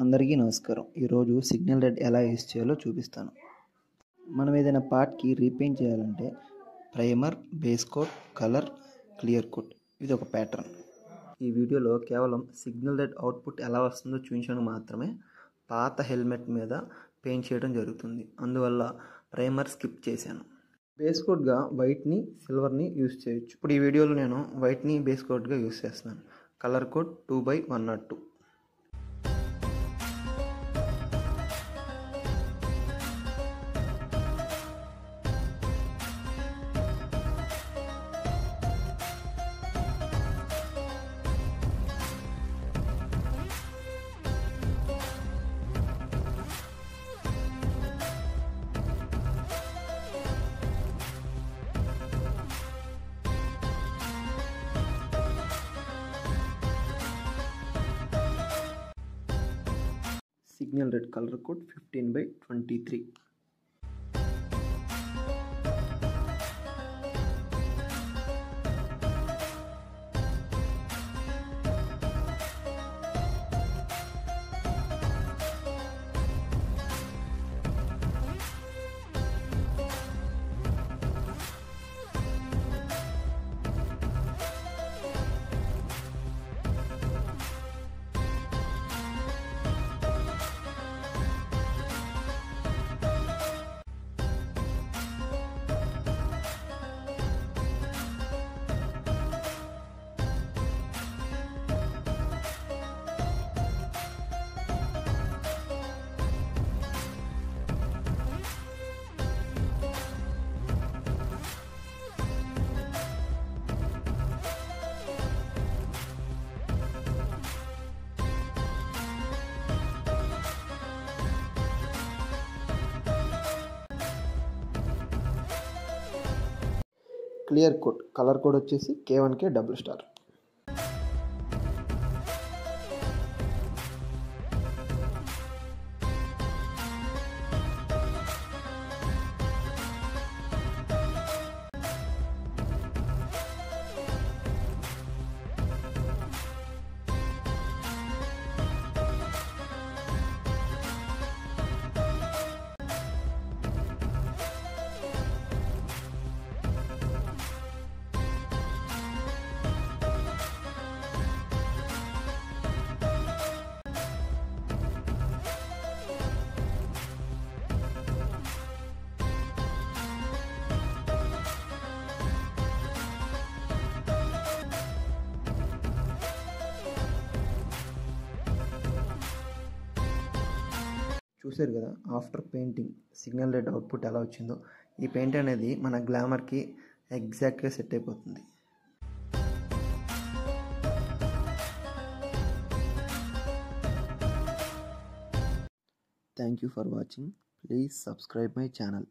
అందరికీ నమస్కారం. ఈరోజు సిగ్నల్ రెడ్ ఎలా యూస్ చేయాలో చూపిస్తాను. మనం ఏదైనా పార్ట్కి రీపెయింట్ చేయాలంటే primer, base coat, colour, clear coat ఇది ఒక ప్యాటర్న్. ఈ వీడియోలో కేవలం సిగ్నల్ రెడ్ అవుట్పుట్ ఎలా వస్తుందో చూపించడానికి మాత్రమే పాత హెల్మెట్ మీద పెయింట్ చేయడం జరుగుతుంది. అందువల్ల ప్రైమర్ స్కిప్ చేశాను. బేస్ కోట్గా వైట్ని, సిల్వర్ని యూస్ చేయొచ్చు. ఇప్పుడు ఈ వీడియోలో నేను వైట్ని బేస్ కోట్గా యూస్ చేస్తున్నాను. Colour code 2/102. Signal red colour code 15/23. Clear coat colour code వచ్చేసి K1K. చూసారు కదా, after painting signal red output ఎలా వచ్చిందో. ఈ పెయింట్ అనేది మన గ్లామర్కి ఎగ్జాక్ట్గా సెట్ అయిపోతుంది. Thank you for watching. Please subscribe my channel.